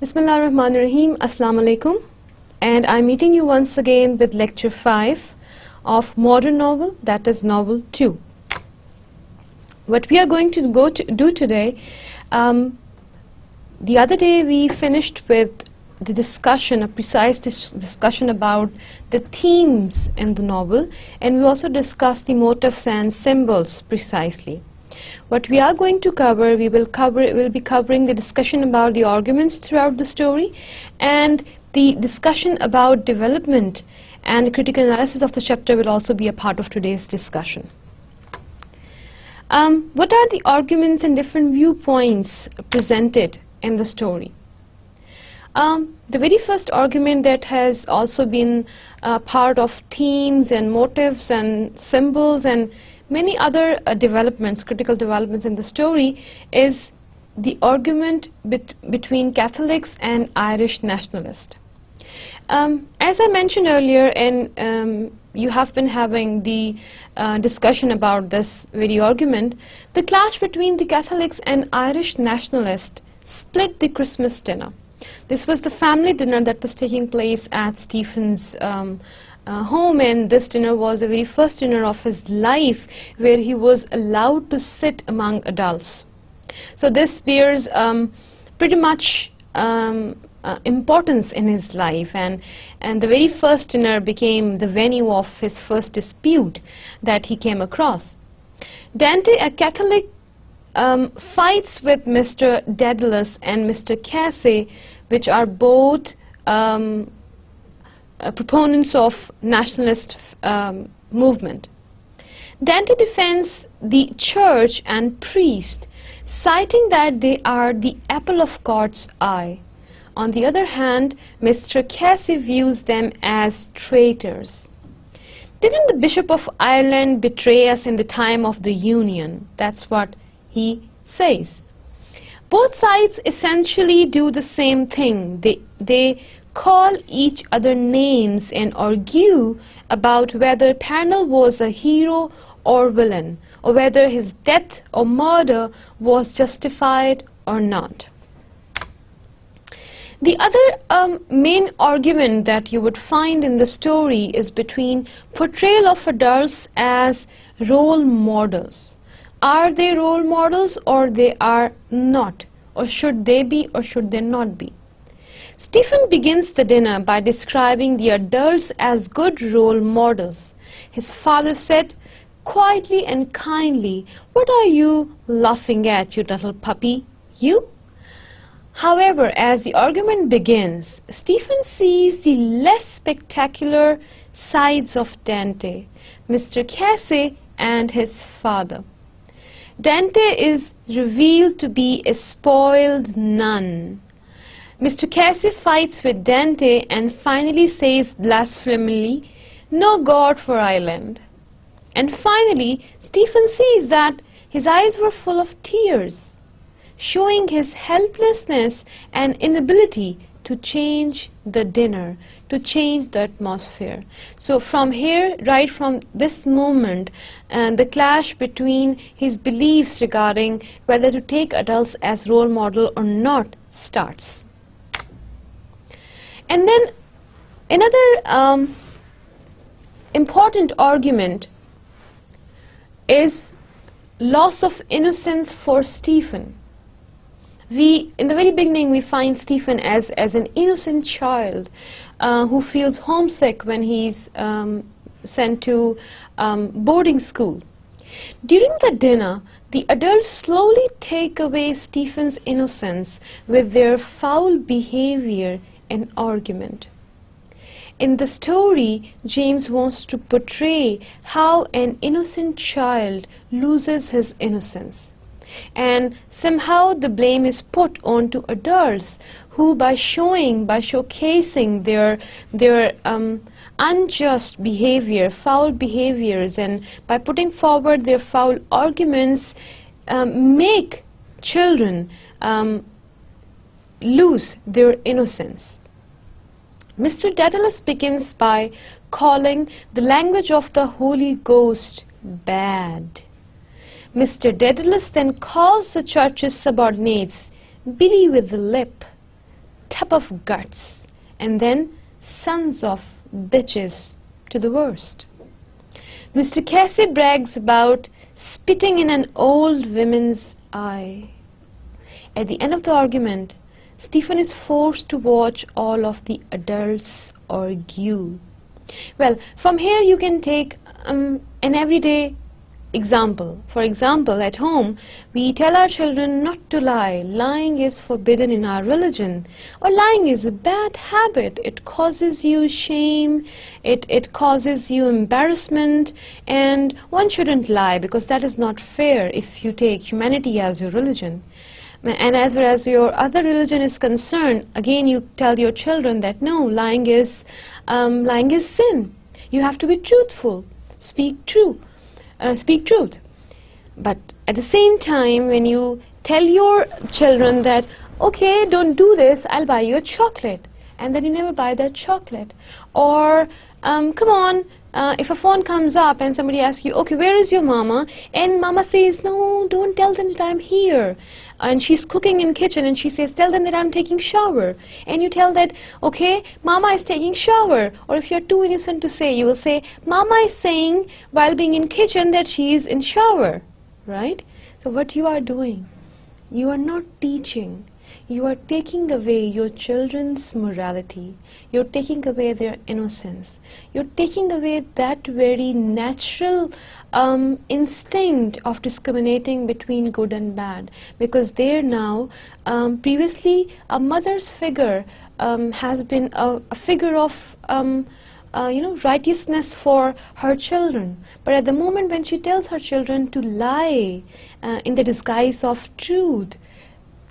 Bismillahirrahmanirrahim. Assalamu alaikum. And I'm meeting you once again with lecture 5 of modern novel, that is novel 2. What we are going to do today, the other day we finished with the discussion, a precise discussion about the themes in the novel, and we also discussed the motifs and symbols precisely. What we are going to cover, we'll be covering the discussion about the arguments throughout the story and the discussion about development, and critical analysis of the chapter will also be a part of today's discussion. What are the arguments and different viewpoints presented in the story? The very first argument that has also been part of themes and motifs and symbols and many other developments, critical developments in the story, is the argument between Catholics and Irish nationalists. As I mentioned earlier, and you have been having the discussion about this very argument, the clash between the Catholics and Irish nationalists split the Christmas dinner. This was the family dinner that was taking place at Stephen's home, and this dinner was the very first dinner of his life where he was allowed to sit among adults. So this bears pretty much importance in his life, and the very first dinner became the venue of his first dispute that he came across. Dante, a Catholic, fights with Mr. Daedalus and Mr. Casey, which are both proponents of nationalist movement. Dante defends the church and priest, citing that they are the apple of God's eye. On the other hand, Mr. Casey views them as traitors. Didn't the Bishop of Ireland betray us in the time of the Union? That's what he says. Both sides essentially do the same thing. They call each other names and argue about whether Parnell was a hero or villain, or whether his death or murder was justified or not. The other main argument that you would find in the story is between portrayal of adults as role models. Are they role models or they are not? Or should they be or should they not be? Stephen begins the dinner by describing the adults as good role models. His father said, quietly and kindly, "What are you laughing at, you little puppy? You?" However, as the argument begins, Stephen sees the less spectacular sides of Dante, Mr. Casey, and his father. Dante is revealed to be a spoiled nun. Mr. Casey fights with Dante and finally says blasphemically, "No God for Ireland." And finally, Stephen sees that his eyes were full of tears, showing his helplessness and inability to change the dinner, to change the atmosphere. So from here, right from this moment, the clash between his beliefs regarding whether to take adults as role model or not starts. And then another important argument is loss of innocence for Stephen. In the very beginning, we find Stephen as an innocent child who feels homesick when he's sent to boarding school. During the dinner, the adults slowly take away Stephen's innocence with their foul behavior and argument. In the story, James wants to portray how an innocent child loses his innocence. And somehow the blame is put onto adults who, by showcasing their unjust behavior, foul behaviors, and by putting forward their foul arguments, make children lose their innocence. Mr. Daedalus begins by calling the language of the Holy Ghost bad. Mr. Daedalus then calls the church's subordinates Billy with the lip, tub of guts, and then sons of bitches to the worst. Mr. Casey brags about spitting in an old woman's eye. At the end of the argument, Stephen is forced to watch all of the adults argue. Well, from here you can take an everyday example. For example, at home, we tell our children not to lie. Lying is forbidden in our religion. Or lying is a bad habit. It causes you shame, it causes you embarrassment, and one shouldn't lie because that is not fair if you take humanity as your religion. And as far as your other religion is concerned, again you tell your children that no, lying is sin. You have to be truthful, speak truth. But at the same time, when you tell your children that, okay, don't do this, I'll buy you a chocolate, and then you never buy that chocolate. Or, come on, if a phone comes up and somebody asks you, okay, where is your mama? And mama says, no, don't tell them that I'm here. And she's cooking in kitchen and she says, tell them that I'm taking shower. And you tell that, okay, mama is taking shower. Or if you're too innocent to say, you will say, mama is saying while being in kitchen that she is in shower, right? So what you are doing, you are not teaching. You are taking away your children's morality. You're taking away their innocence. You're taking away that very natural instinct of discriminating between good and bad, because they're now, previously a mother's figure has been a figure of righteousness for her children. But at the moment when she tells her children to lie in the disguise of truth,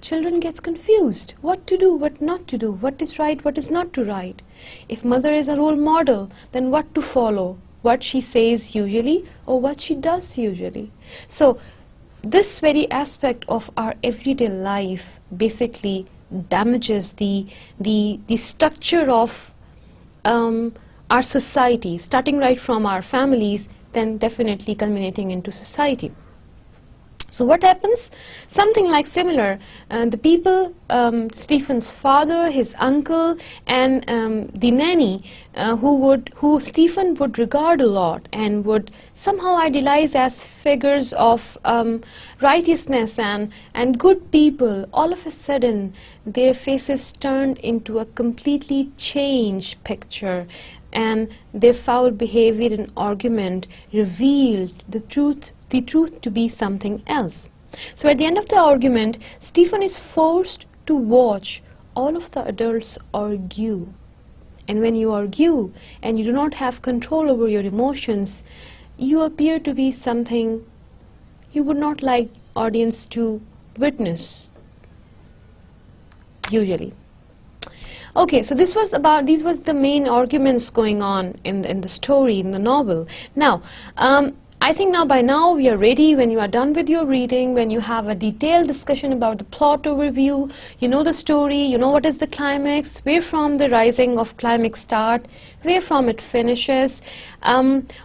children gets confused. What to do, what not to do, what is right, what is not to right. If mother is a role model, then what to follow? What she says usually or what she does usually. So this very aspect of our everyday life basically damages the structure of our society, starting right from our families, then definitely culminating into society. So what happens? Something like similar. The people, Stephen's father, his uncle, and the nanny, who Stephen would regard a lot and would somehow idealize as figures of righteousness and good people, all of a sudden their faces turned into a completely changed picture, and their foul behavior and argument revealed the truth to be something else. So at the end of the argument, Stephen is forced to watch all of the adults argue. And when you argue and you do not have control over your emotions, you appear to be something you would not like audience to witness, usually. Okay, so these was the main arguments going on in the story, in the novel. Now, I think by now we are ready. When you are done with your reading, when you have a detailed discussion about the plot overview, you know the story, you know what is the climax, where from the rising of climax start, where from it finishes,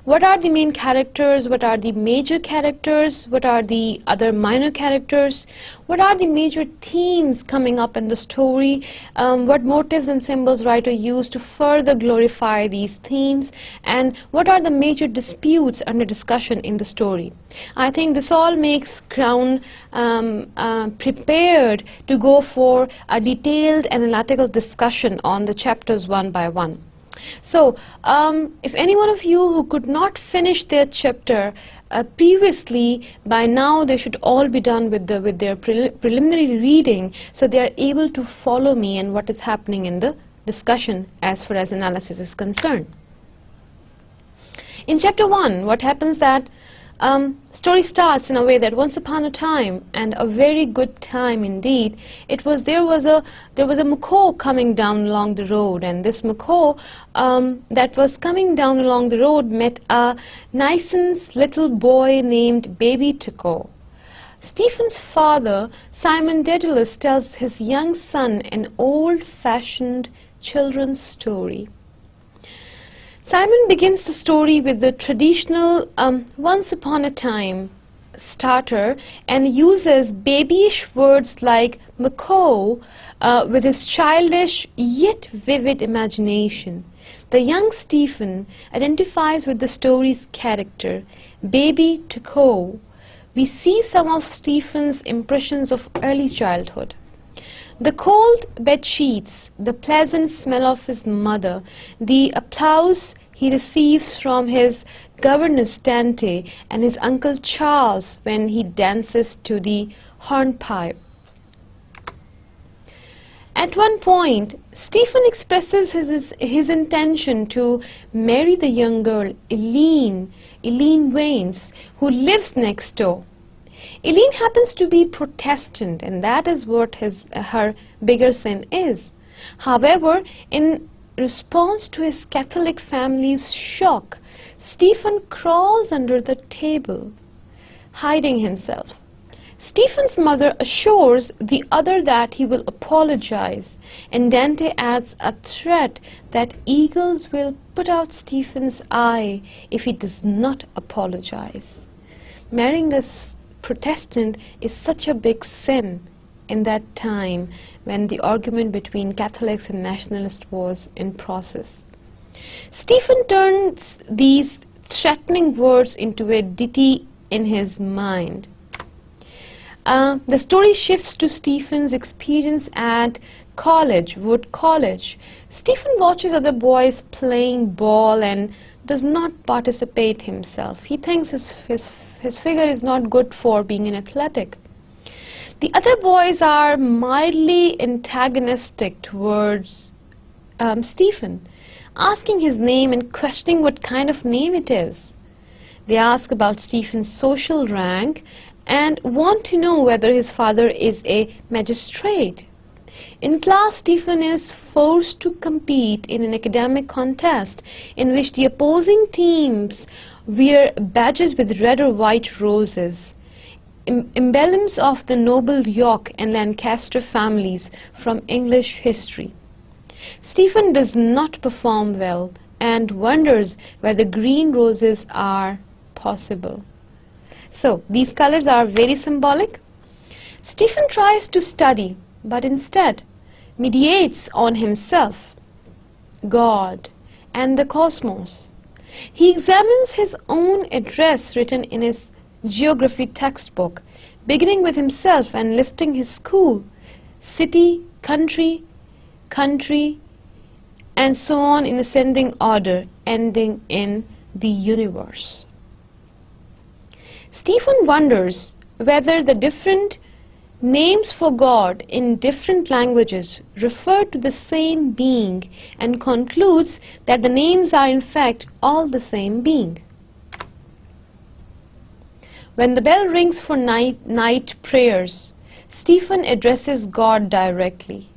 what are the main characters, what are the major characters, what are the other minor characters, what are the major themes coming up in the story, what motives and symbols writer used to further glorify these themes, and what are the major disputes under discussion in the story. I think this all makes ground prepared to go for a detailed analytical discussion on the chapters one by one. So, if any one of you who could not finish their chapter previously, by now they should all be done with their preliminary reading, so they are able to follow me and what is happening in the discussion as far as analysis is concerned. In chapter 1, what happens that story starts in a way that once upon a time, and a very good time indeed, there was a macaw coming down along the road, and this macaw that was coming down along the road met a nice little boy named Baby Tuco. Stephen's father, Simon Dedalus, tells his young son an old-fashioned children's story. Simon begins the story with the traditional once upon a time starter and uses babyish words like macaw with his childish yet vivid imagination. The young Stephen identifies with the story's character, Baby Tuco. We see some of Stephen's impressions of early childhood. The cold bed sheets, the pleasant smell of his mother, the applause he receives from his governess Tante and his uncle Charles when he dances to the hornpipe. At one point, Stephen expresses his intention to marry the young girl, Eileen Waynes, who lives next door. Eileen happens to be Protestant, and that is what her bigger sin is. However, in response to his Catholic family's shock, Stephen crawls under the table, hiding himself. Stephen's mother assures the other that he will apologize, and Dante adds a threat that eagles will put out Stephen's eye if he does not apologize. Marrying a Protestant is such a big sin in that time when the argument between Catholics and Nationalists was in process. Stephen turns these threatening words into a ditty in his mind. The story shifts to Stephen's experience at Wood College. Stephen watches other boys playing ball and does not participate himself. He thinks his figure is not good for being an athletic. The other boys are mildly antagonistic towards Stephen, asking his name and questioning what kind of name it is. They ask about Stephen's social rank and want to know whether his father is a magistrate. In class, Stephen is forced to compete in an academic contest in which the opposing teams wear badges with red or white roses, emblems of the noble York and Lancaster families from English history. Stephen does not perform well and wonders whether green roses are possible. So, these colors are very symbolic. Stephen tries to study, but instead mediates on himself, God, and the cosmos. He examines his own address written in his geography textbook, beginning with himself and listing his school, city, country, and so on in ascending order, ending in the universe. Stephen wonders whether the different names for God in different languages refer to the same being and concludes that the names are in fact all the same being. When the bell rings for night prayers, Stephen addresses God directly.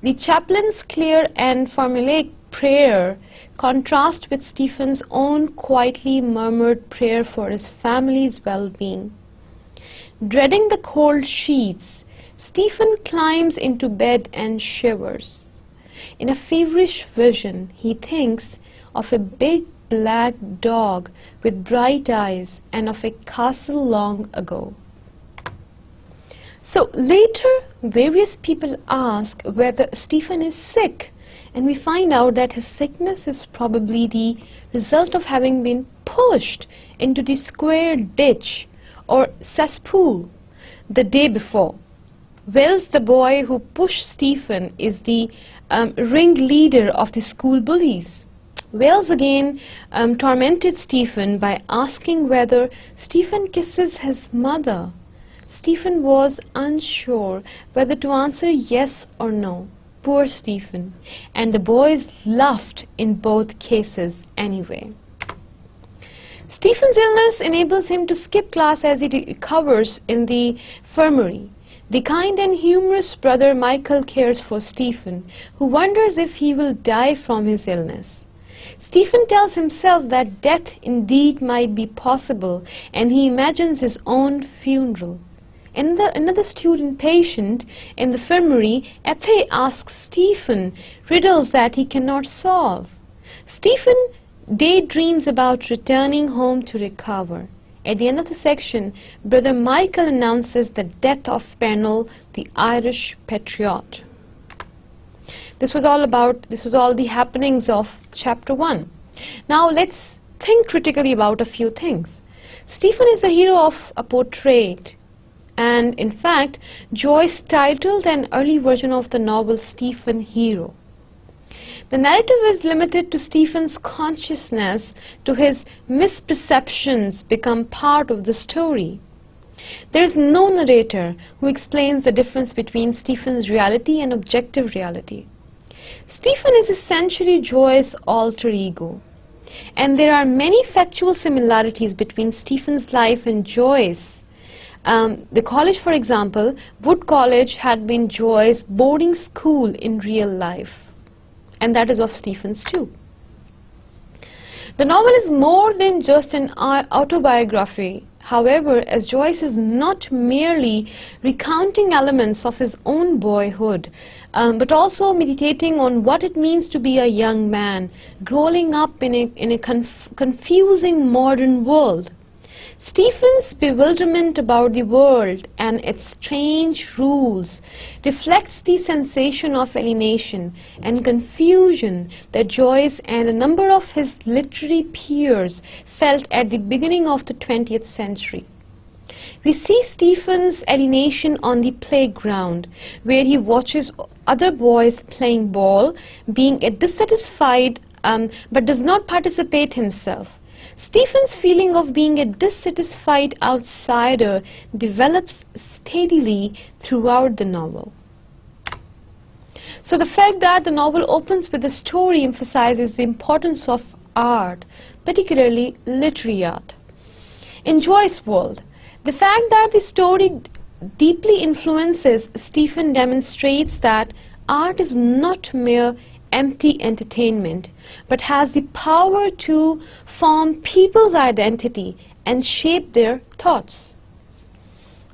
The chaplain's clear and formulaic prayer contrasts with Stephen's own quietly murmured prayer for his family's well-being. Dreading the cold sheets, Stephen climbs into bed and shivers. In a feverish vision, he thinks of a big black dog with bright eyes and of a castle long ago. So later, various people ask whether Stephen is sick, and we find out that his sickness is probably the result of having been pushed into the square ditch or cesspool the day before. Wells, the boy who pushed Stephen, is the ringleader of the school bullies. Wells again tormented Stephen by asking whether Stephen kisses his mother. Stephen was unsure whether to answer yes or no. Poor Stephen. And the boys laughed in both cases anyway. Stephen's illness enables him to skip class as he recovers in the infirmary. The kind and humorous brother Michael cares for Stephen, who wonders if he will die from his illness. Stephen tells himself that death indeed might be possible, and he imagines his own funeral. Another student patient in the infirmary, Ethe, asks Stephen riddles that he cannot solve. Stephen daydreams about returning home to recover. At the end of the section, Brother Michael announces the death of Pennell, the Irish patriot. This was all the happenings of chapter 1. Now let's think critically about a few things. Stephen is the hero of a portrait, and in fact, Joyce titled an early version of the novel Stephen Hero. The narrative is limited to Stephen's consciousness, to his misperceptions become part of the story. There is no narrator who explains the difference between Stephen's reality and objective reality. Stephen is essentially Joyce's alter ego, and there are many factual similarities between Stephen's life and Joyce. The college, for example, Wood College, had been Joyce's boarding school in real life, and that is of Stephen's too. The novel is more than just an autobiography. However, as Joyce is not merely recounting elements of his own boyhood, but also meditating on what it means to be a young man growing up in a confusing modern world. Stephen's bewilderment about the world and its strange rules reflects the sensation of alienation and confusion that Joyce and a number of his literary peers felt at the beginning of the 20th century. We see Stephen's alienation on the playground, where he watches other boys playing ball, being dissatisfied but does not participate himself. Stephen's feeling of being a dissatisfied outsider develops steadily throughout the novel. So the fact that the novel opens with a story emphasizes the importance of art, particularly literary art. In Joyce's world, the fact that the story deeply influences Stephen demonstrates that art is not mere empty entertainment, but has the power to form people's identity and shape their thoughts.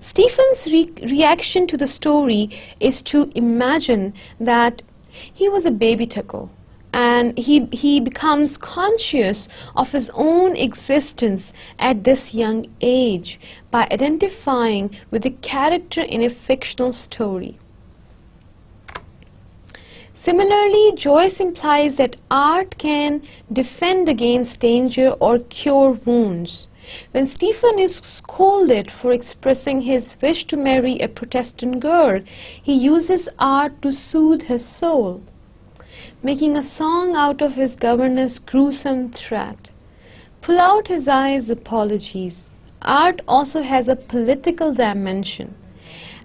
Stephen's reaction to the story is to imagine that he was a baby tucker, and he becomes conscious of his own existence at this young age by identifying with a character in a fictional story. Similarly, Joyce implies that art can defend against danger or cure wounds. When Stephen is scolded for expressing his wish to marry a Protestant girl, he uses art to soothe his soul, making a song out of his governess' gruesome threat. Pull out his eyes, apologies. Art also has a political dimension.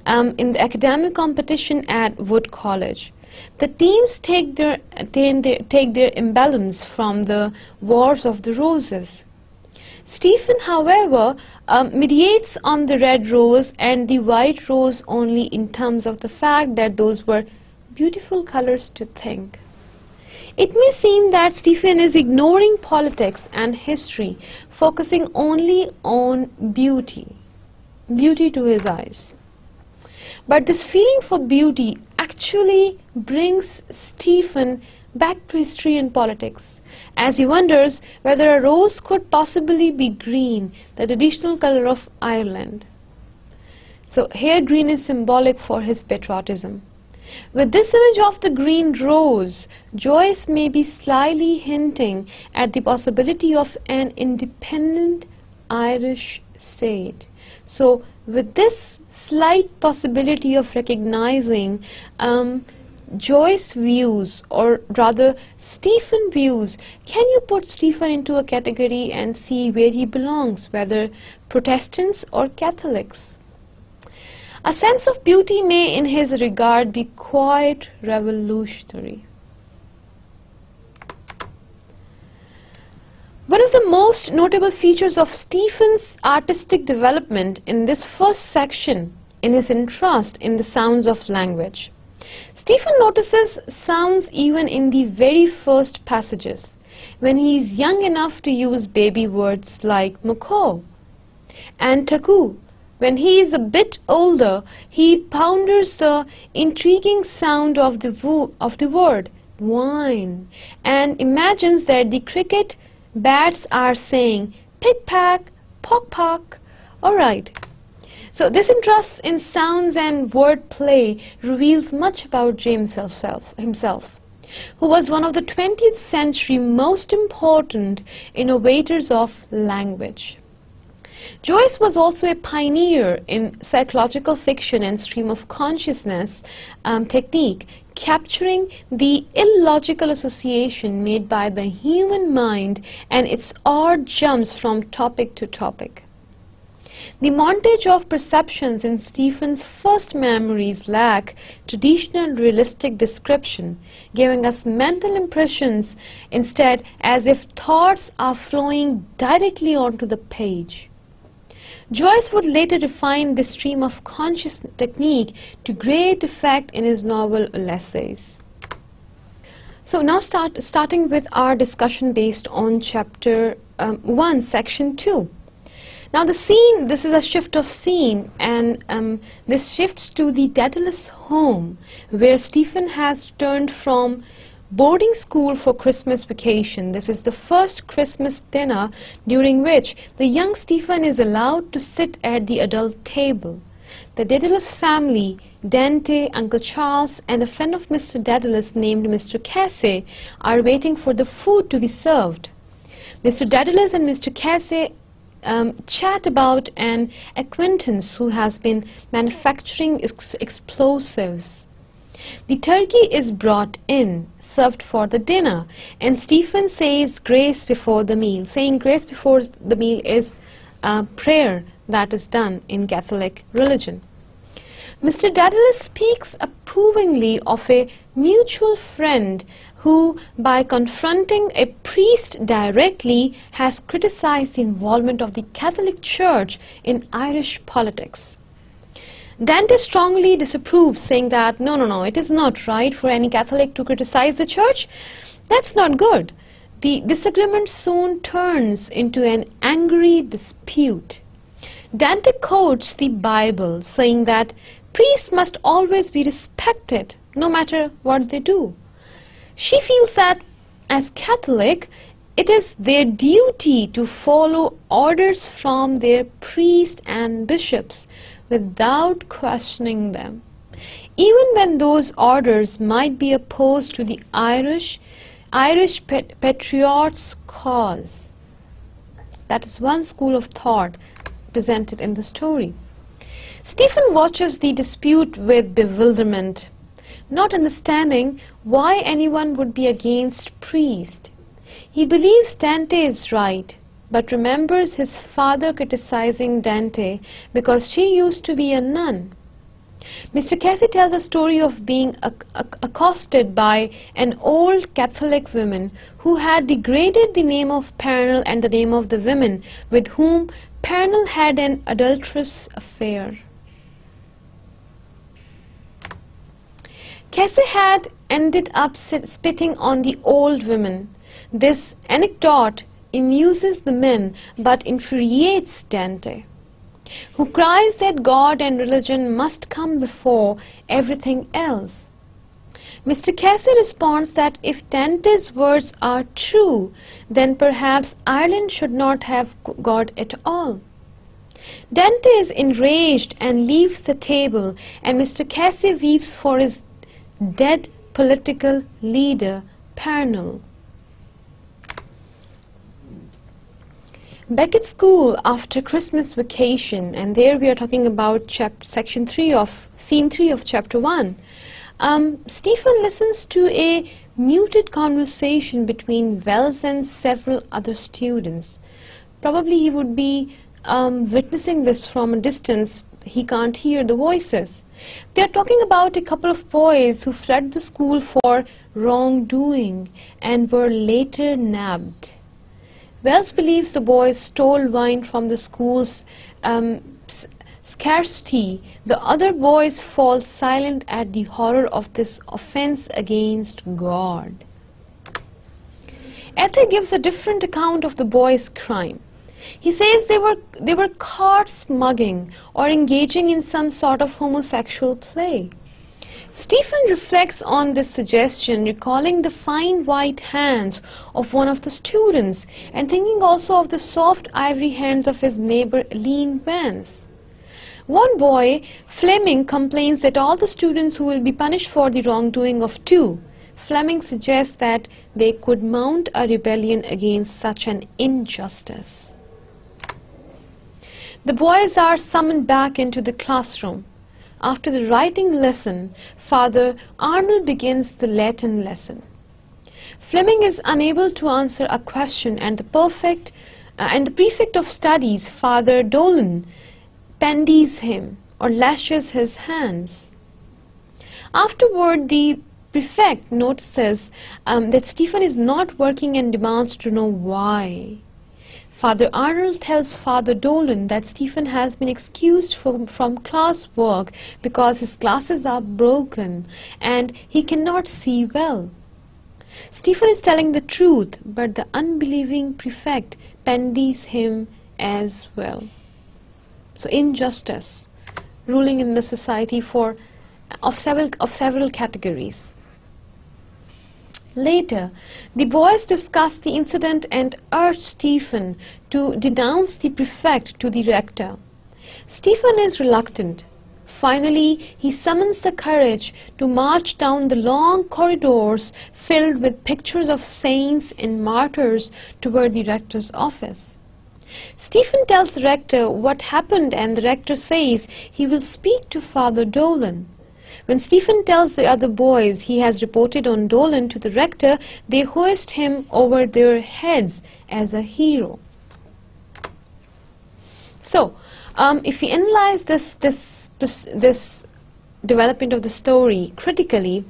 In the academic competition at Wood College, the teams take their emblems from the Wars of the Roses. Stephen, however, mediates on the red rose and the white rose only in terms of the fact that those were beautiful colors to think. It may seem that Stephen is ignoring politics and history, focusing only on beauty to his eyes. But this feeling for beauty actually brings Stephen back to history and politics, as he wonders whether a rose could possibly be green, the traditional color of Ireland. So here green is symbolic for his patriotism. With this image of the green rose, Joyce may be slyly hinting at the possibility of an independent Irish state. So with this slight possibility of recognizing Joyce views, or rather Stephen views, can you put Stephen into a category and see where he belongs, whether Protestants or Catholics? A sense of beauty may in his regard be quite revolutionary. One of the most notable features of Stephen's artistic development in this first section is his interest in the sounds of language. Stephen notices sounds even in the very first passages, when he is young enough to use baby words like macaw and taku. When he is a bit older, he ponders the intriguing sound of the word wine and imagines that the cricket bats are saying pick-pack, Pock pock. Alright. So this interest in sounds and wordplay reveals much about James himself, who was one of the 20th century most important innovators of language. Joyce was also a pioneer in psychological fiction and stream of consciousness technique, capturing the illogical association made by the human mind and its odd jumps from topic to topic. The montage of perceptions in Stephen's first memories lack traditional realistic description, giving us mental impressions instead as if thoughts are flowing directly onto the page. Joyce would later refine this stream of conscious technique to great effect in his novel Ulysses. So now starting with our discussion based on chapter 1, section 2. Now the scene, this is a shift of scene, and this shifts to the Daedalus home, where Stephen has returned from boarding school for Christmas vacation. This is the first Christmas dinner during which the young Stephen is allowed to sit at the adult table. The Daedalus family, Dante, Uncle Charles, and a friend of Mr. Daedalus named Mr. Casey are waiting for the food to be served. Mr. Daedalus and Mr. Casey chat about an acquaintance who has been manufacturing explosives. The turkey is brought in, served for the dinner, and Stephen says grace before the meal. Saying grace before the meal is a prayer that is done in Catholic religion. Mr. Daedalus speaks approvingly of a mutual friend who, by confronting a priest directly, has criticized the involvement of the Catholic Church in Irish politics. Dante strongly disapproves, saying that no, it is not right for any Catholic to criticize the Church. That's not good. The disagreement soon turns into an angry dispute. Dante quotes the Bible, saying that priests must always be respected, no matter what they do. She feels that, as Catholic, it is their duty to follow orders from their priests and bishops without questioning them, even when those orders might be opposed to the Irish patriots' cause. That is one school of thought presented in the story. Stephen watches the dispute with bewilderment, not understanding why anyone would be against priest. He believes Dante is right, but remembers his father criticizing Dante because she used to be a nun. Mr. Casey tells a story of being accosted by an old Catholic woman who had degraded the name of Pernil and the name of the women with whom Pernil had an adulterous affair. Casey had ended up spitting on the old woman. This anecdote amuses the men but infuriates Dante, who cries that God and religion must come before everything else. Mr. Casey responds that if Dante's words are true, then perhaps Ireland should not have God at all. Dante is enraged and leaves the table, and Mr. Casey weeps for his dead political leader, Pernil. Back at school after Christmas vacation, and there we are talking about scene 3 of chapter 1, Stephen listens to a muted conversation between Wells and several other students. Probably he would be witnessing this from a distance. He can't hear the voices. They are talking about a couple of boys who fled the school for wrongdoing and were later nabbed. Wells believes the boys stole wine from the school's scarcity. The other boys fall silent at the horror of this offense against God. Ether gives a different account of the boys' crime. He says they were caught smuggling or engaging in some sort of homosexual play. Stephen reflects on this suggestion, recalling the fine white hands of one of the students and thinking also of the soft ivory hands of his neighbor Eileen Vance. One boy, Fleming, complains that all the students who will be punished for the wrongdoing of two. Fleming suggests that they could mount a rebellion against such an injustice. The boys are summoned back into the classroom. After the writing lesson, Father Arnold begins the Latin lesson. Fleming is unable to answer a question, and the prefect of studies, Father Dolan, pandies him or lashes his hands. Afterward, the prefect notices that Stephen is not working and demands to know why. Father Arnold tells Father Dolan that Stephen has been excused from class work because his glasses are broken and he cannot see well. Stephen is telling the truth, but the unbelieving prefect pandies him as well. So injustice ruling in the society of several categories. Later, the boys discuss the incident and urge Stephen to denounce the prefect to the rector. Stephen is reluctant. Finally, he summons the courage to march down the long corridors filled with pictures of saints and martyrs toward the rector's office. Stephen tells the rector what happened, and the rector says he will speak to Father Dolan. When Stephen tells the other boys he has reported on Dolan to the rector, they hoist him over their heads as a hero. So, if we analyze this development of the story critically,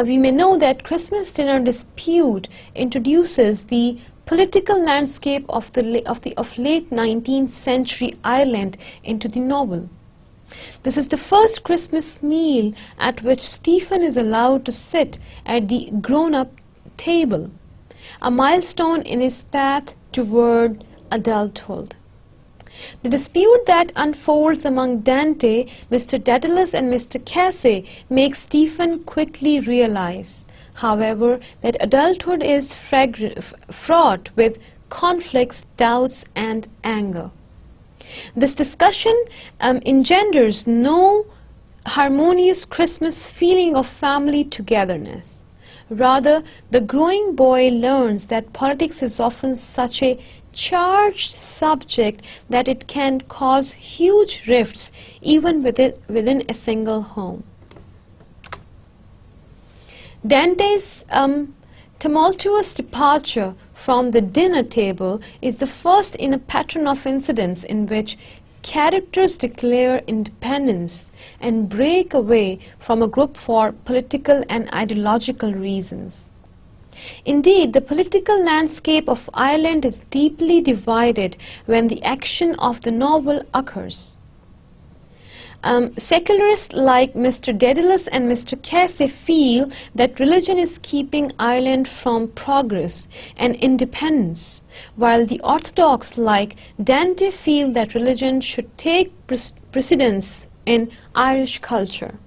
we may know that Christmas dinner dispute introduces the political landscape of late 19th century Ireland into the novel. This is the first Christmas meal at which Stephen is allowed to sit at the grown-up table, a milestone in his path toward adulthood. The dispute that unfolds among Dante, Mr. Daedalus and Mr. Casey makes Stephen quickly realize, however, that adulthood is fraught with conflicts, doubts and anger. This discussion engenders no harmonious Christmas feeling of family togetherness. Rather, the growing boy learns that politics is often such a charged subject that it can cause huge rifts even within a single home. Dante's tumultuous departure from the dinner table is the first in a pattern of incidents in which characters declare independence and break away from a group for political and ideological reasons. Indeed, the political landscape of Ireland is deeply divided when the action of the novel occurs. Secularists like Mr. Daedalus and Mr. Casey feel that religion is keeping Ireland from progress and independence, while the orthodox like Dante feel that religion should take precedence in Irish culture.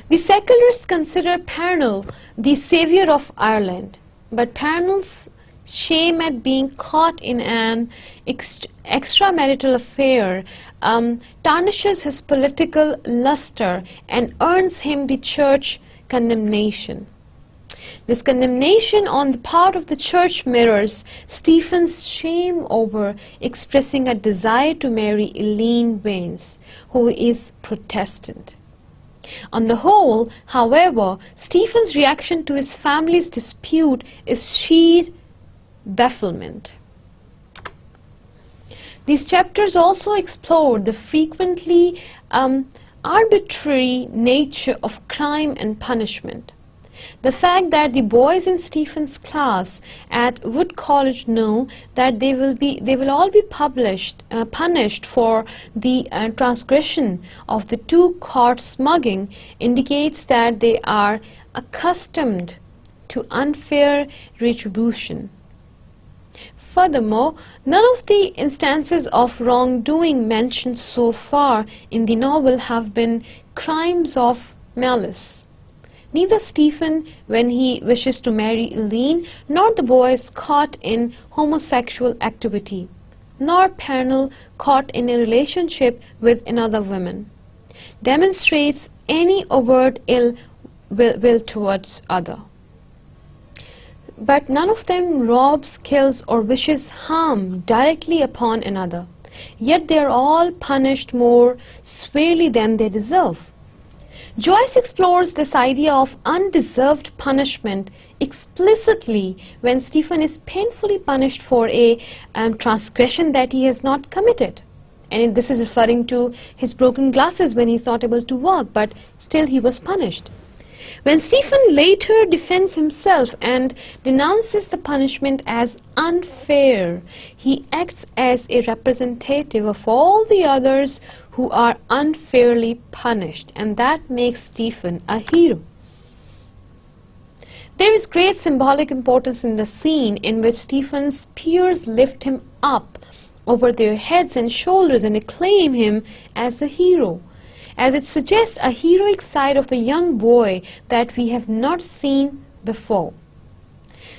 The secularists consider Parnell the savior of Ireland, but Parnell's shame at being caught in an extramarital affair tarnishes his political luster and earns him the church condemnation. This condemnation on the part of the church mirrors Stephen's shame over expressing a desire to marry Eileen Vance, who is Protestant. On the whole, however, Stephen's reaction to his family's dispute is sheer bafflement. These chapters also explore the frequently arbitrary nature of crime and punishment. The fact that the boys in Stephen's class at Wood College know that they will all be punished for the transgression of the two-quart smuggling indicates that they are accustomed to unfair retribution. Furthermore, none of the instances of wrongdoing mentioned so far in the novel have been crimes of malice. Neither Stephen, when he wishes to marry Eileen, nor the boys caught in homosexual activity, nor Pernell caught in a relationship with another woman, demonstrates any overt ill will towards other. But none of them robs, kills, or wishes harm directly upon another. Yet they are all punished more severely than they deserve. Joyce explores this idea of undeserved punishment explicitly when Stephen is painfully punished for a transgression that he has not committed. And this is referring to his broken glasses when he's not able to walk, but still he was punished. When Stephen later defends himself and denounces the punishment as unfair, he acts as a representative of all the others who are unfairly punished, and that makes Stephen a hero. There is great symbolic importance in the scene in which Stephen's peers lift him up over their heads and shoulders and acclaim him as a hero, as it suggests a heroic side of the young boy that we have not seen before.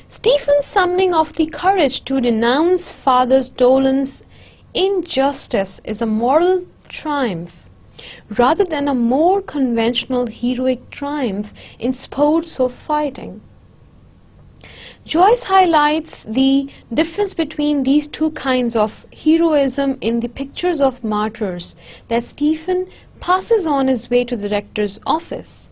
Stephen's summoning of the courage to denounce Father Dolan's injustice is a moral triumph, rather than a more conventional heroic triumph in sports or fighting. Joyce highlights the difference between these two kinds of heroism in the pictures of martyrs that Stephen passes on his way to the rector's office.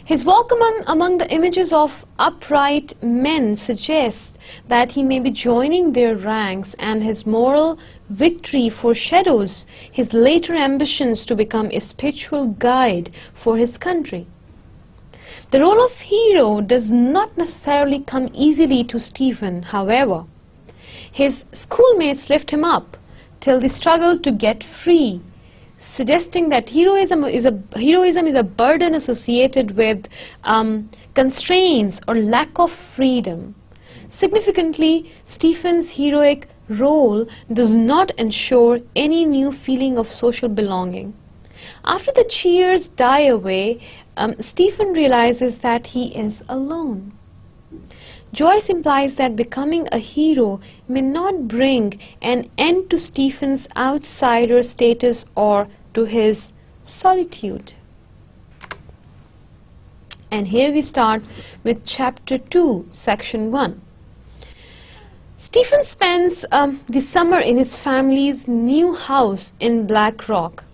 His walk among the images of upright men suggests that he may be joining their ranks, and his moral victory foreshadows his later ambitions to become a spiritual guide for his country. The role of hero does not necessarily come easily to Stephen, however. His schoolmates lift him up till the struggle to get free, suggesting that heroism is a burden associated with constraints or lack of freedom. Significantly, Stephen's heroic role does not ensure any new feeling of social belonging. After the cheers die away, Stephen realizes that he is alone. Joyce implies that becoming a hero may not bring an end to Stephen's outsider status or to his solitude. And here we start with Chapter 2, Section 1. Stephen spends the summer in his family's new house in Blackrock,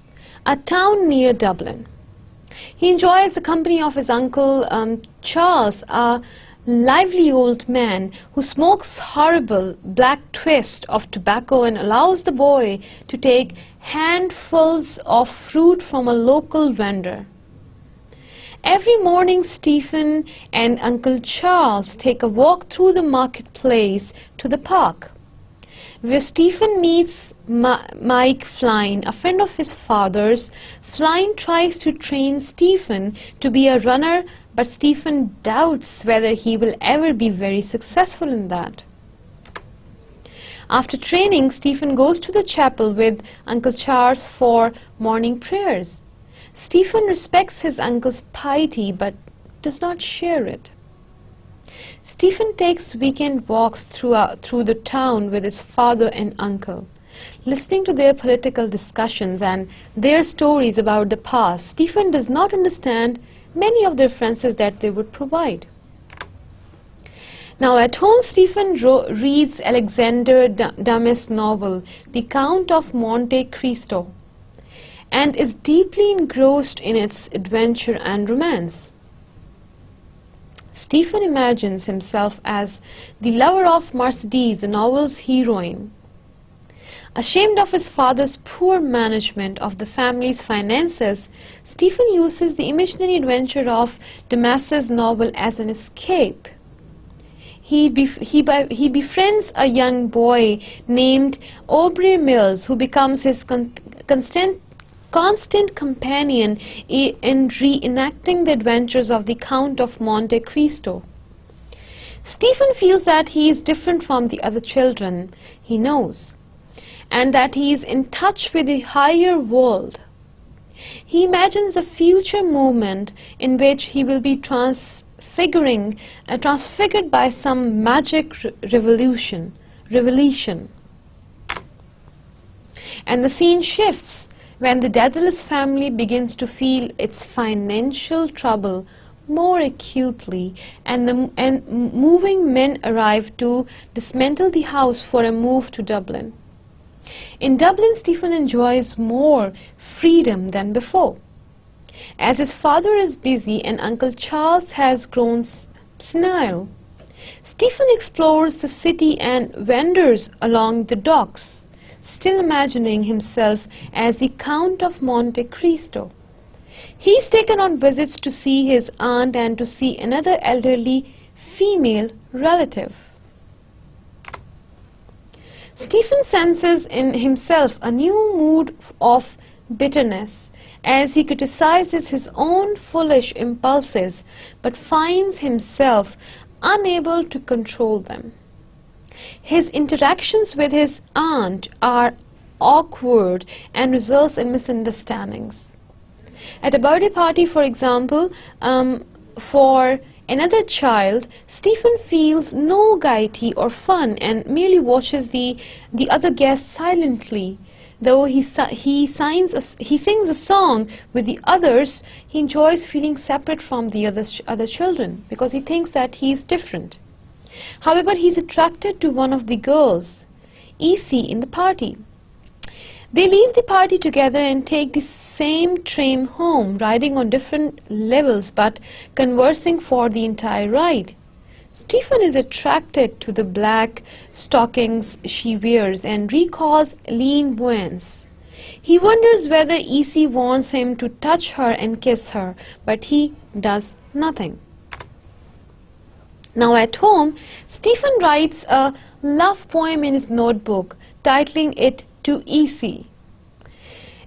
a town near Dublin. He enjoys the company of his uncle Charles, a lively old man who smokes horrible black twist of tobacco and allows the boy to take handfuls of fruit from a local vendor. Every morning, Stephen and Uncle Charles take a walk through the marketplace to the park, where Stephen meets Mike Flynn, a friend of his father's. Flynn tries to train Stephen to be a runner, but Stephen doubts whether he will ever be very successful in that. After training, Stephen goes to the chapel with Uncle Charles for morning prayers. Stephen respects his uncle's piety but does not share it. Stephen takes weekend walks through the town with his father and uncle. Listening to their political discussions and their stories about the past, Stephen does not understand many of the references that they would provide. Now at home, Stephen reads Alexander Dumas' novel, The Count of Monte Cristo, and is deeply engrossed in its adventure and romance. Stephen imagines himself as the lover of Mercedes, the novel's heroine. Ashamed of his father's poor management of the family's finances, Stephen uses the imaginary adventure of Dumas's novel as an escape. He befriends a young boy named Aubrey Mills, who becomes his constant companion in reenacting the adventures of the Count of Monte Cristo. Stephen feels that he is different from the other children he knows, and that he is in touch with the higher world. He imagines a future moment in which he will be transfigured by some magic revelation. And the scene shifts when the Daedalus family begins to feel its financial trouble more acutely, and moving men arrive to dismantle the house for a move to Dublin. In Dublin, Stephen enjoys more freedom than before. As his father is busy and Uncle Charles has grown senile, Stephen explores the city and wanders along the docks, still imagining himself as the Count of Monte Cristo. He is taken on visits to see his aunt and to see another elderly female relative. Stephen senses in himself a new mood of bitterness as he criticizes his own foolish impulses, but finds himself unable to control them. His interactions with his aunt are awkward and results in misunderstandings. At a birthday party, for example, for another child, Stephen feels no gaiety or fun and merely watches the other guests silently. Though he sings a song with the others, he enjoys feeling separate from the other children because he thinks that he is different. However, he is attracted to one of the girls, Essie, in the party. They leave the party together and take the same train home, riding on different levels but conversing for the entire ride. Stephen is attracted to the black stockings she wears and recalls lean Vance. He wonders whether Essie wants him to touch her and kiss her, but he does nothing. Now at home, Stephen writes a love poem in his notebook, titling it To Essie.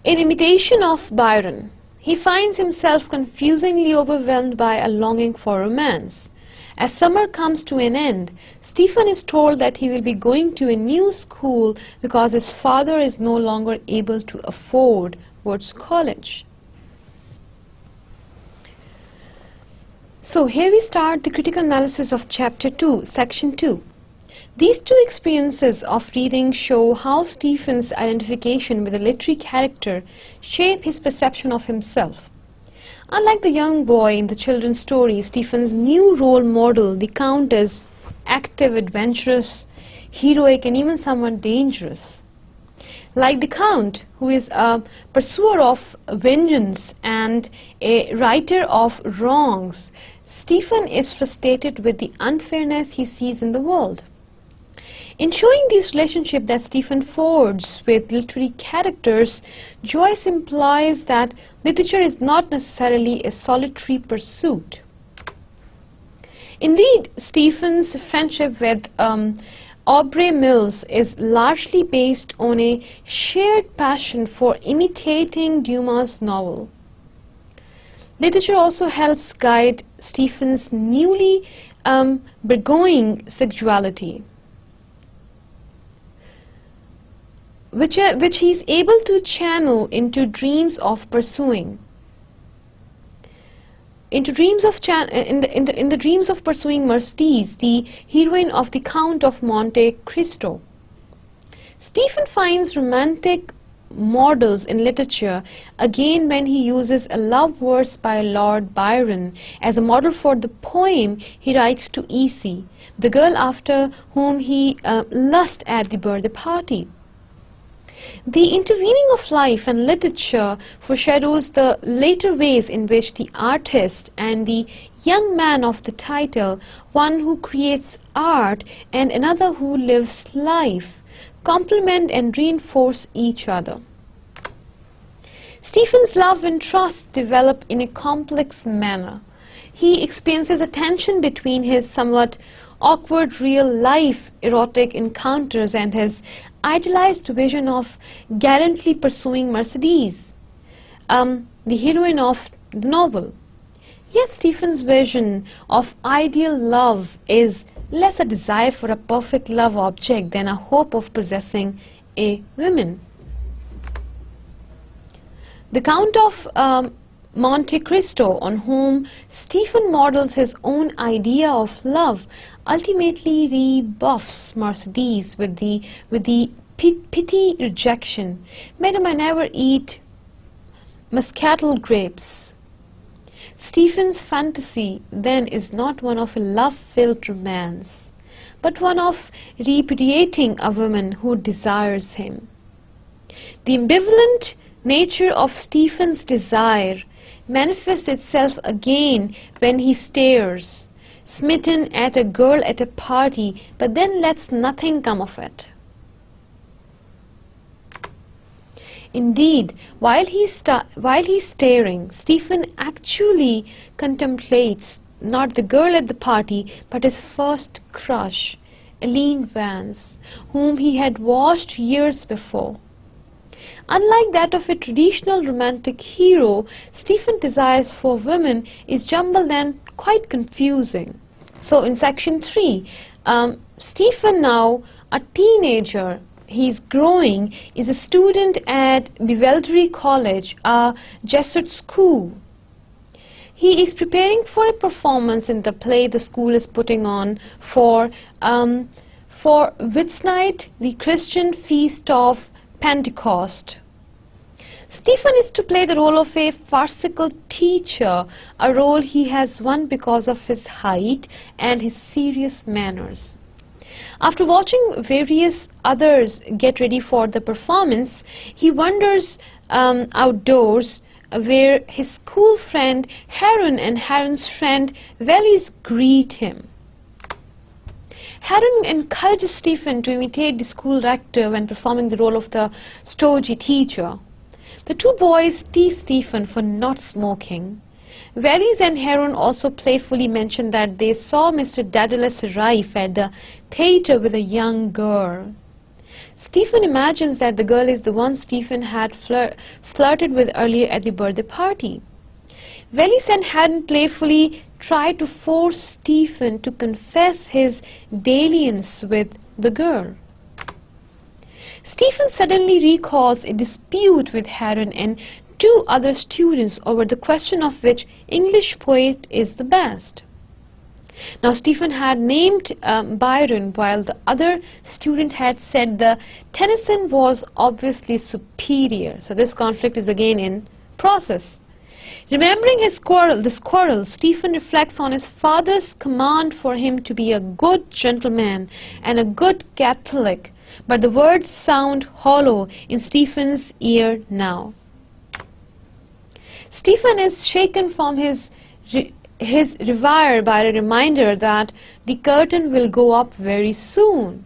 In imitation of Byron, he finds himself confusingly overwhelmed by a longing for romance. As summer comes to an end, Stephen is told that he will be going to a new school because his father is no longer able to afford Wood's College. So here we start the critical analysis of Chapter 2, Section 2. These two experiences of reading show how Stephen's identification with a literary character shape his perception of himself. Unlike the young boy in the children's story, Stephen's new role model, the Count, is active, adventurous, heroic, and even somewhat dangerous. Like the Count, who is a pursuer of vengeance and a righter of wrongs, Stephen is frustrated with the unfairness he sees in the world. In showing this relationship that Stephen forges with literary characters, Joyce implies that literature is not necessarily a solitary pursuit. Indeed, Stephen's friendship with Aubrey Mills is largely based on a shared passion for imitating Dumas' novel. Literature also helps guide Stephen's newly burgeoning sexuality, which he is able to channel into dreams of pursuing. In the dreams of pursuing Mercedes, the heroine of the Count of Monte Cristo. Stephen finds romantic models in literature again when he uses a love verse by Lord Byron as a model for the poem he writes to Essie, the girl after whom he lusts at the birthday party. The intervening of life and literature foreshadows the later ways in which the artist and the young man of the title, one who creates art and another who lives life, complement and reinforce each other. Stephen's love and trust develop in a complex manner. He experiences a tension between his somewhat awkward real-life erotic encounters and his idealized vision of gallantly pursuing Mercedes, the heroine of the novel. Yet Stephen's vision of ideal love is less a desire for a perfect love object than a hope of possessing a woman. The Count of Monte Cristo, on whom Stephen models his own idea of love, ultimately rebuffs Mercedes with the pithy rejection, "Madam, I never eat muscatel grapes." Stephen's fantasy then is not one of a love-filled romance, but one of repudiating a woman who desires him. The ambivalent nature of Stephen's desire manifests itself again when he stares, smitten at a girl at a party, but then lets nothing come of it. Indeed, while he's staring, Stephen actually contemplates not the girl at the party, but his first crush, Eileen Vance, whom he had watched years before. Unlike that of a traditional romantic hero, Stephen's desires for women is jumbled and quite confusing. So in section 3, Stephen, now a teenager, he's growing, is a student at Beweldery College, a Jesuit school. He is preparing for a performance in the play the school is putting on for Whitsunday, the Christian feast of Pentecost. Stephen is to play the role of a farcical teacher, a role he has won because of his height and his serious manners. After watching various others get ready for the performance, he wanders outdoors where his school friend Harun and Harun's friend Velis greet him. Harun encourages Stephen to imitate the school rector when performing the role of the stodgy teacher. The two boys tease Stephen for not smoking. Velis and Harun also playfully mention that they saw Mr. Daedalus arrive at the theatre with a young girl. Stephen imagines that the girl is the one Stephen had flirted with earlier at the birthday party. Velis and Harun playfully try to force Stephen to confess his dalliance with the girl. Stephen suddenly recalls a dispute with Harun and two other students over the question of which English poet is the best. Now Stephen had named Byron, while the other student had said the Tennyson was obviously superior. So this conflict is again in process. Remembering this quarrel, Stephen reflects on his father's command for him to be a good gentleman and a good Catholic, but the words sound hollow in Stephen's ear now. Stephen is shaken from his reverie by a reminder that the curtain will go up very soon.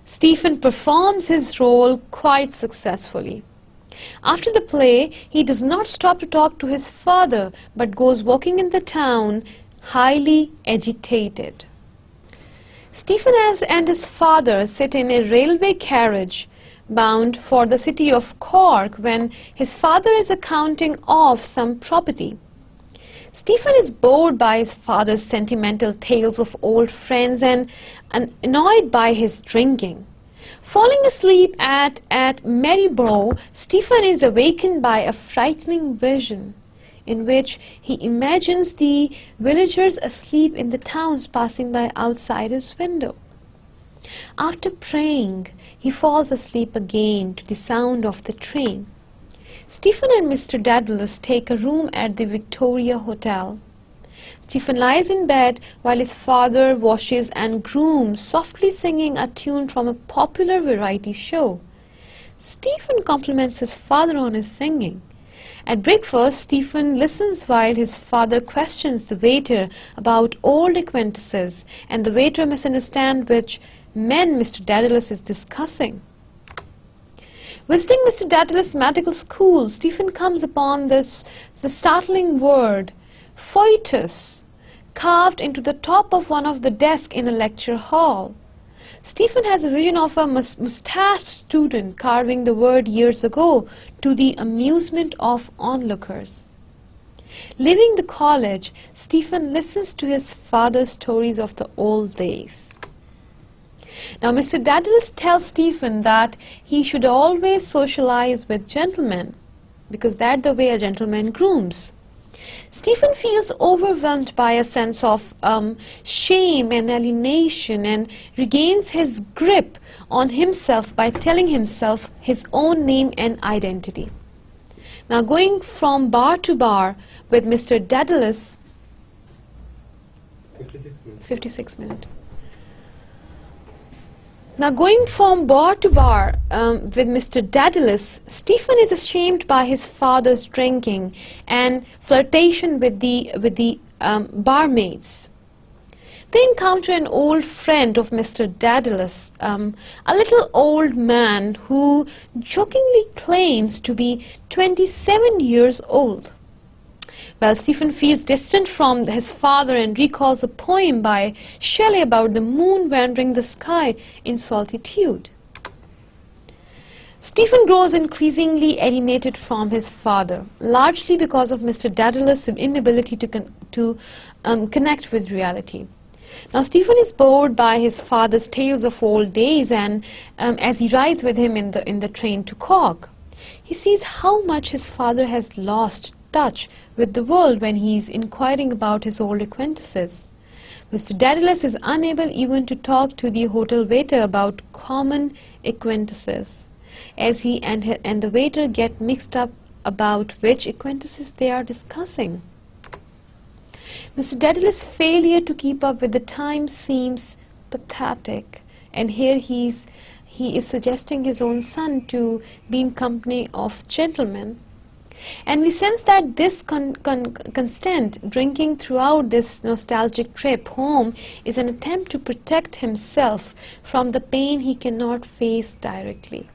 Stephen performs his role quite successfully. After the play, he does not stop to talk to his father, but goes walking in the town, highly agitated. Stephen and his father sit in a railway carriage bound for the city of Cork when his father is accounting off some property. Stephen is bored by his father's sentimental tales of old friends and annoyed by his drinking. Falling asleep at Maryborough, Stephen is awakened by a frightening vision in which he imagines the villagers asleep in the towns passing by outside his window. After praying, he falls asleep again to the sound of the train. Stephen and Mr. Daedalus take a room at the Victoria Hotel. Stephen lies in bed while his father washes and grooms, softly singing a tune from a popular variety show. Stephen compliments his father on his singing. At breakfast, Stephen listens while his father questions the waiter about old acquaintances, and the waiter misunderstands which men Mr. Daedalus is discussing. Visiting Mr. Daedalus' medical school, Stephen comes upon the startling word, foetus, carved into the top of one of the desks in a lecture hall. Stephen has a vision of a mustached student carving the word years ago to the amusement of onlookers. Leaving the college, Stephen listens to his father's stories of the old days. Now, Mr. Daedalus tells Stephen that he should always socialize with gentlemen, because that's the way a gentleman grooms. Stephen feels overwhelmed by a sense of shame and alienation, and regains his grip on himself by telling himself his own name and identity. Now, going from bar to bar with Mr. Daedalus, 56 minutes. Now, going from bar to bar with Mr. Daedalus, Stephen is ashamed by his father's drinking and flirtation with the barmaids. They encounter an old friend of Mr. Daedalus, a little old man who jokingly claims to be 27 years old. Well, Stephen feels distant from his father and recalls a poem by Shelley about the moon wandering the sky in solitude. Stephen grows increasingly alienated from his father, largely because of Mr. Daedalus' inability to connect with reality. Now, Stephen is bored by his father's tales of old days, and as he rides with him in the train to Cork, he sees how much his father has lost touch with the world when he is inquiring about his old acquaintances. Mr. Daedalus is unable even to talk to the hotel waiter about common acquaintances, as he and the waiter get mixed up about which acquaintances they are discussing. Mr. Daedalus' failure to keep up with the times seems pathetic, and here he is suggesting his own son to be in company of gentlemen. And we sense that this constant drinking throughout this nostalgic trip home is an attempt to protect himself from the pain he cannot face directly.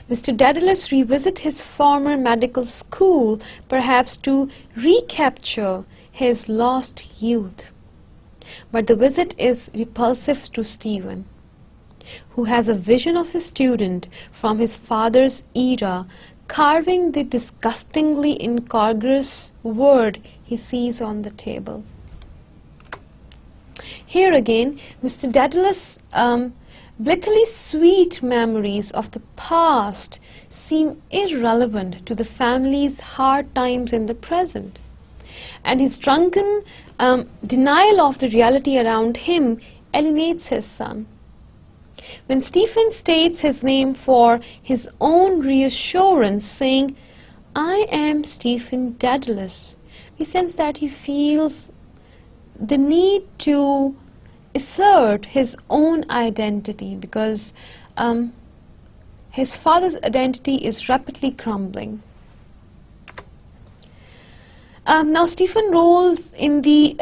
Mr. Daedalus revisits his former medical school, perhaps to recapture his lost youth. But the visit is repulsive to Stephen, who has a vision of his student from his father's era carving the disgustingly incongruous word he sees on the table. Here again, Mr. Daedalus' blithely sweet memories of the past seem irrelevant to the family's hard times in the present, and his drunken denial of the reality around him alienates his son. When Stephen states his name for his own reassurance, saying, "I am Stephen Daedalus," we sense that he feels the need to assert his own identity, because his father's identity is rapidly crumbling. Now, Stephen rolls in the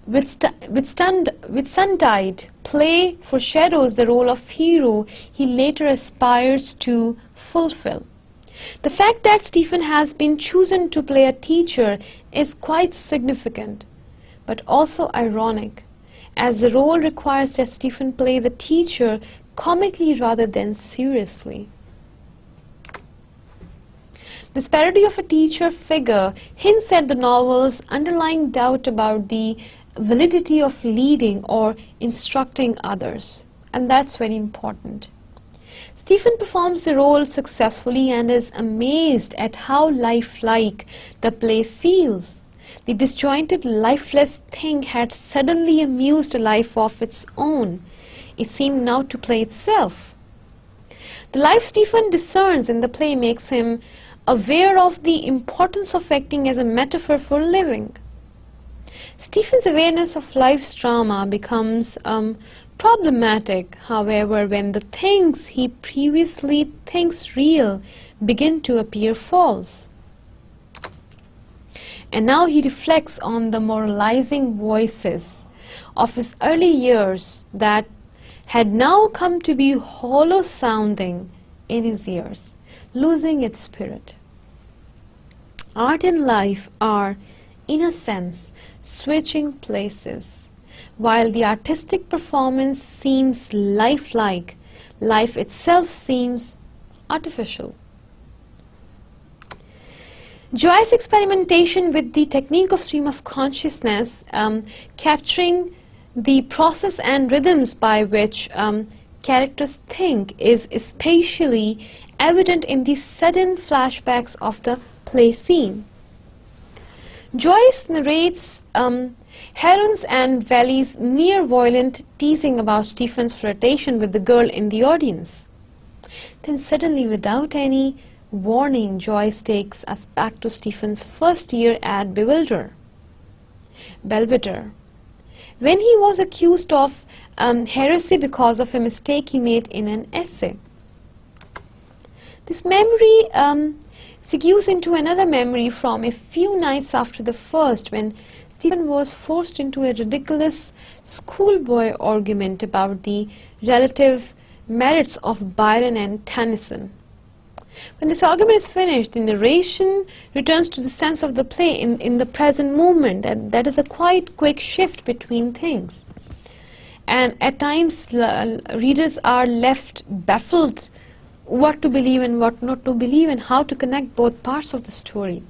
with Suntide play foreshadows the role of hero he later aspires to fulfill. The fact that Stephen has been chosen to play a teacher is quite significant, but also ironic, as the role requires that Stephen play the teacher comically rather than seriously. This parody of a teacher figure hints at the novel's underlying doubt about the validity of leading or instructing others, and that's very important. Stephen performs the role successfully and is amazed at how lifelike the play feels. The disjointed, lifeless thing had suddenly amused a life of its own. It seemed now to play itself. The life Stephen discerns in the play makes him aware of the importance of acting as a metaphor for living. Stephen's awareness of life's drama becomes problematic, however, when the things he previously thinks real begin to appear false. And now he reflects on the moralizing voices of his early years that had now come to be hollow sounding in his ears, losing its spirit. Art and life are, in a sense, switching places. While the artistic performance seems lifelike, life itself seems artificial. Joyce's experimentation with the technique of stream of consciousness, capturing the process and rhythms by which characters think, is especially evident in the sudden flashbacks of the play scene. Joyce narrates Heron's and Valley's near-violent teasing about Stephen's flirtation with the girl in the audience. Then suddenly, without any warning, Joyce takes us back to Stephen's first year at Belvedere, when he was accused of heresy because of a mistake he made in an essay. This memory segues into another memory from a few nights after the first, when Stephen was forced into a ridiculous schoolboy argument about the relative merits of Byron and Tennyson. When this argument is finished, the narration returns to the sense of the play in the present moment, and that is a quite quick shift between things. And at times, readers are left baffled what to believe and what not to believe, and how to connect both parts of the story.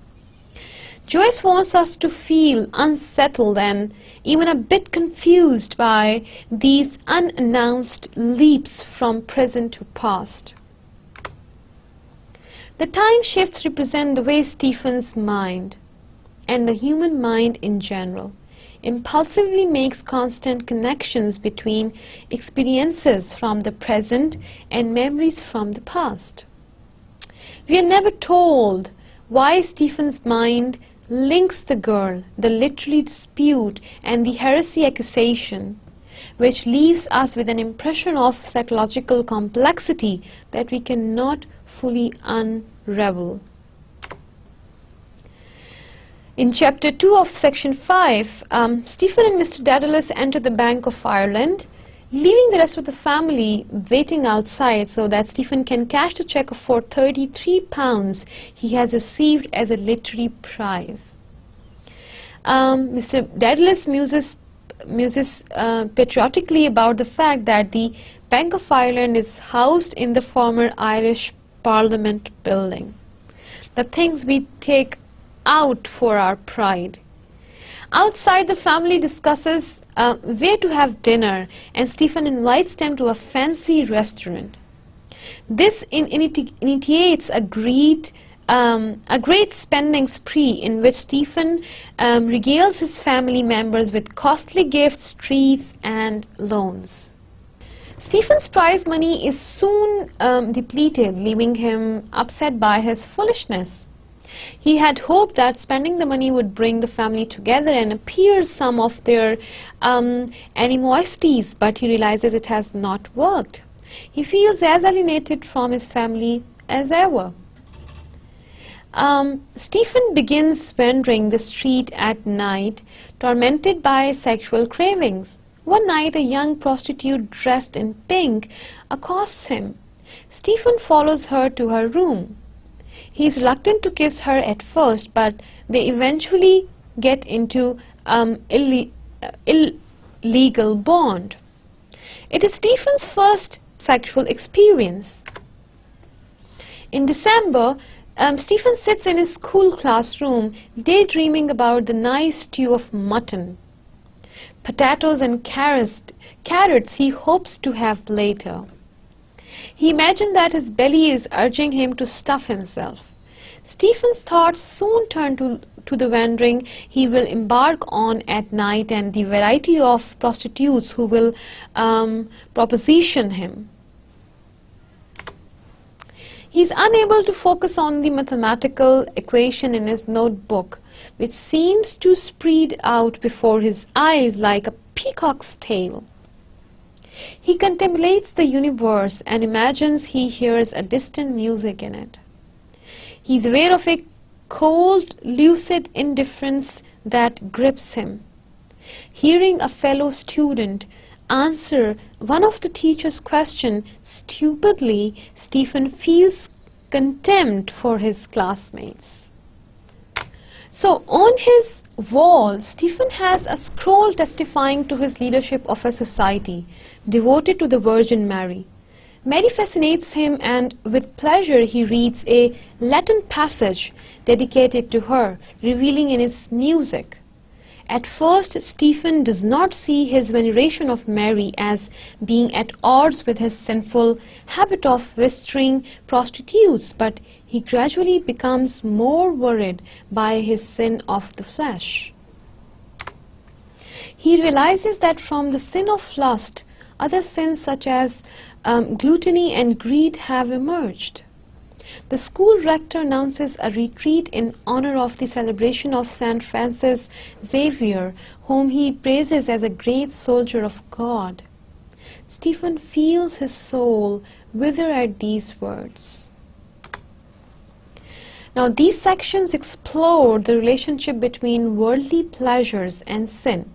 Joyce wants us to feel unsettled and even a bit confused by these unannounced leaps from present to past. The time shifts represent the way Stephen's mind, and the human mind in general, impulsively makes constant connections between experiences from the present and memories from the past. We are never told why Stephen's mind links the girl, the literary dispute, and the heresy accusation, which leaves us with an impression of psychological complexity that we cannot fully unravel. In Chapter 2 of Section 5, Stephen and Mr. Daedalus enter the Bank of Ireland, leaving the rest of the family waiting outside so that Stephen can cash the cheque for £33 he has received as a literary prize. Mr. Daedalus muses patriotically about the fact that the Bank of Ireland is housed in the former Irish Parliament building. The things we take out for our pride. Outside, the family discusses where to have dinner, and Stephen invites them to a fancy restaurant. This initiates a great spending spree in which Stephen regales his family members with costly gifts, treats, and loans. Stephen's prize money is soon depleted, leaving him upset by his foolishness. He had hoped that spending the money would bring the family together and appease some of their animosities, but he realizes it has not worked. He feels as alienated from his family as ever. Stephen begins wandering the street at night, tormented by sexual cravings. One night, a young prostitute dressed in pink accosts him. Stephen follows her to her room. He is reluctant to kiss her at first, but they eventually get into illegal bond. It is Stephen's first sexual experience. In December, Stephen sits in his school classroom daydreaming about the nice stew of mutton, potatoes and carrots he hopes to have later. He imagines that his belly is urging him to stuff himself. Stephen's thoughts soon turn to the wandering he will embark on at night and the variety of prostitutes who will proposition him. He is unable to focus on the mathematical equation in his notebook, which seems to spread out before his eyes like a peacock's tail. He contemplates the universe and imagines he hears a distant music in it. He is aware of a cold, lucid indifference that grips him. Hearing a fellow student answer one of the teacher's questions stupidly, Stephen feels contempt for his classmates. So on his wall, Stephen has a scroll testifying to his leadership of a society devoted to the Virgin Mary. Mary fascinates him, and with pleasure he reads a Latin passage dedicated to her, reveling in its music. At first, Stephen does not see his veneration of Mary as being at odds with his sinful habit of visiting prostitutes, but he gradually becomes more worried by his sin of the flesh. He realizes that from the sin of lust, other sins such as gluttony and greed have emerged. The school rector announces a retreat in honor of the celebration of St. Francis Xavier, whom he praises as a great soldier of God. Stephen feels his soul wither at these words. Now, these sections explore the relationship between worldly pleasures and sin.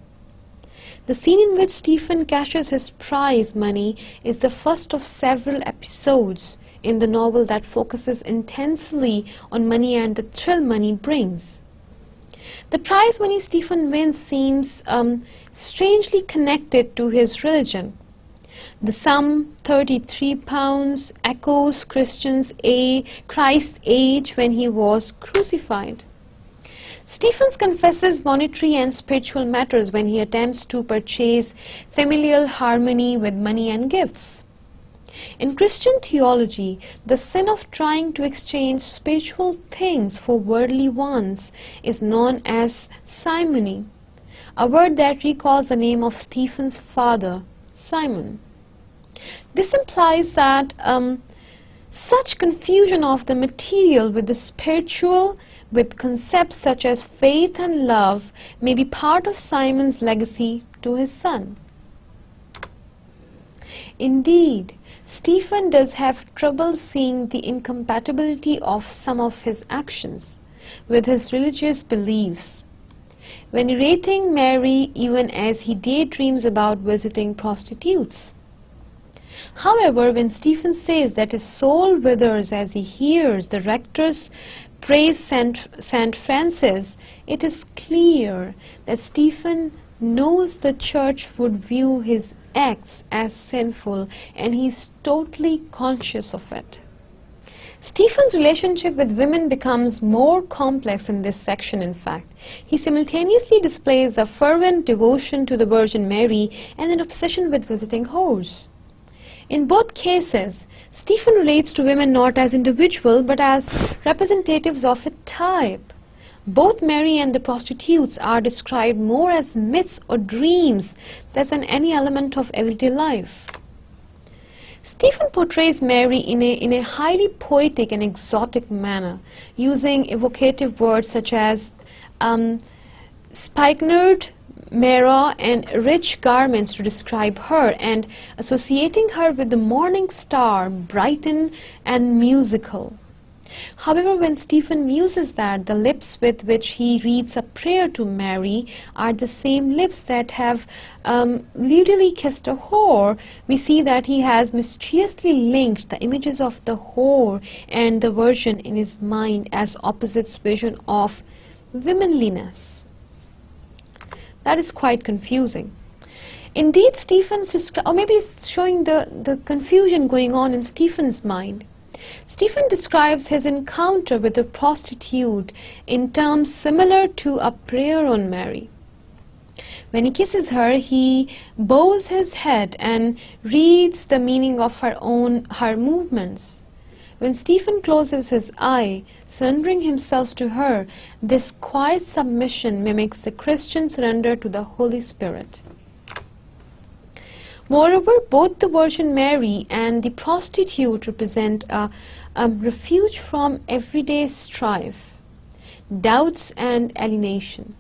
The scene in which Stephen cashes his prize money is the first of several episodes in the novel that focuses intensely on money and the thrill money brings. The prize money Stephen wins seems strangely connected to his religion. The sum, £33, echoes Christ's age when he was crucified. Stephen confesses monetary and spiritual matters when he attempts to purchase familial harmony with money and gifts. In Christian theology, the sin of trying to exchange spiritual things for worldly ones is known as simony, a word that recalls the name of Stephen's father, Simon. This implies that such confusion of the material with the spiritual, with concepts such as faith and love, may be part of Simon's legacy to his son. Indeed, Stephen does have trouble seeing the incompatibility of some of his actions with his religious beliefs. Venerating Mary even as he daydreams about visiting prostitutes. However, when Stephen says that his soul withers as he hears the rector's praise St. Francis, it is clear that Stephen knows the church would view his acts as sinful, and he is totally conscious of it. Stephen's relationship with women becomes more complex in this section, in fact. He simultaneously displays a fervent devotion to the Virgin Mary and an obsession with visiting whores. In both cases, Stephen relates to women not as individuals but as representatives of a type. Both Mary and the prostitutes are described more as myths or dreams than any element of everyday life. Stephen portrays Mary in a highly poetic and exotic manner, using evocative words such as spikenard, mirror, and rich garments to describe her, and associating her with the morning star, bright and musical. However, when Stephen muses that the lips with which he reads a prayer to Mary are the same lips that have lewdly kissed a whore, we see that he has mysteriously linked the images of the whore and the Virgin in his mind as opposites vision of womanliness. That is quite confusing. Indeed, or maybe it's showing the confusion going on in Stephen's mind. Stephen describes his encounter with a prostitute in terms similar to a prayer on Mary. When he kisses her, he bows his head and reads the meaning of her movements. When Stephen closes his eye, surrendering himself to her, this quiet submission mimics the Christian surrender to the Holy Spirit. Moreover, both the Virgin Mary and the prostitute represent a refuge from everyday strife, doubts, and alienation.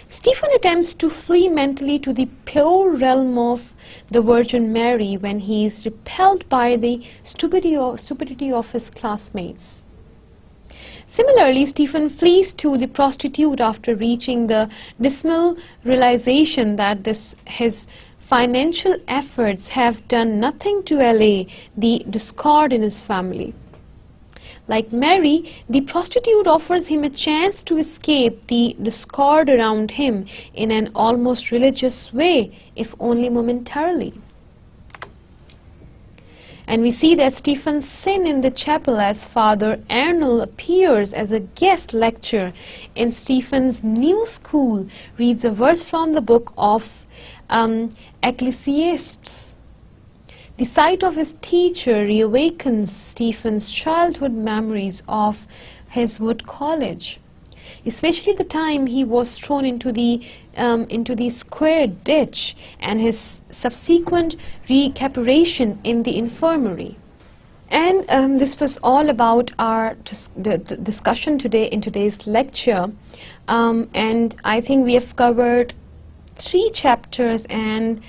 Stephen attempts to flee mentally to the pure realm of the Virgin Mary when he is repelled by the stupidity of his classmates. Similarly, Stephen flees to the prostitute after reaching the dismal realization that his financial efforts have done nothing to allay the discord in his family. Like Mary, the prostitute offers him a chance to escape the discord around him in an almost religious way, if only momentarily. And we see that Stephen's sin in the chapel as Father Arnold appears as a guest lecturer in Stephen's new school, reads a verse from the book of Ecclesiastes. The sight of his teacher reawakens Stephen's childhood memories of his wood college, especially the time he was thrown into the square ditch and his subsequent recuperation in the infirmary. And this was all about our discussion today in today's lecture, and I think we have covered 3 chapters and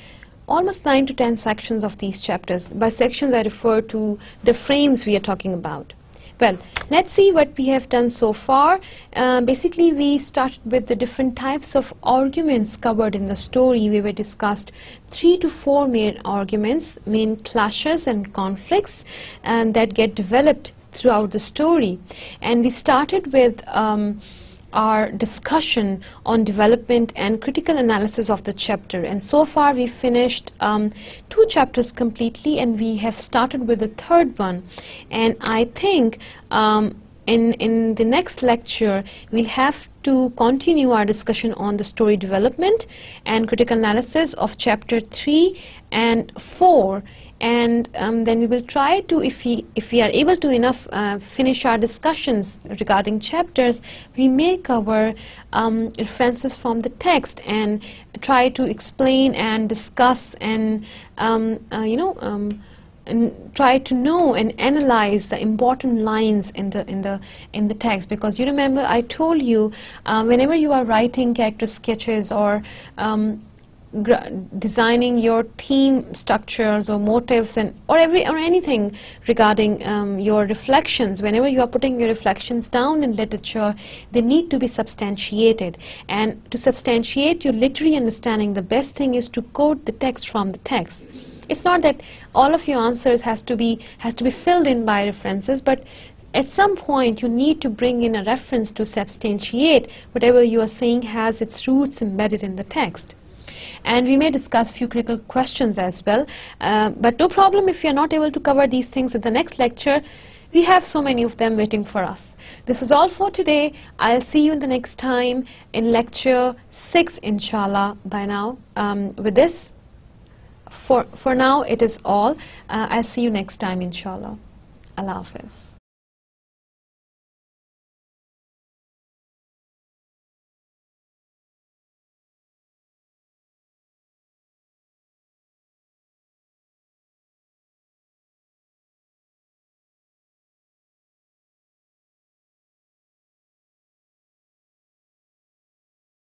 almost 9 to 10 sections of these chapters. By sections I refer to the frames we are talking about. Well, let's see what we have done so far. Basically, we started with the different types of arguments covered in the story. We were discussed 3 to 4 main arguments, main clashes and conflicts that get developed throughout the story. And we started with our discussion on development and critical analysis of the chapter, and so far we finished 2 chapters completely, and we have started with the 3rd one. And I think in the next lecture we'll have to continue our discussion on the story development and critical analysis of chapter 3 and 4, and then we will try to, if we are able to finish our discussions regarding chapters, we may cover references from the text and try to explain and discuss and and try to know and analyze the important lines in the text, because you remember I told you whenever you are writing character sketches or designing your theme structures or motives or anything regarding your reflections, whenever you are putting your reflections down in literature, they need to be substantiated. And to substantiate your literary understanding, the best thing is to quote the text from the text. It's not that all of your answers has to be filled in by references, but at some point you need to bring in a reference to substantiate whatever you are saying has its roots embedded in the text. And we may discuss few critical questions as well, but no problem if you are not able to cover these things at the next lecture. We have so many of them waiting for us. This was all for today. I'll see you in the next time in lecture 6, inshallah. By now, with this, for now it is all. I'll see you next time, inshallah. Allah Hafiz.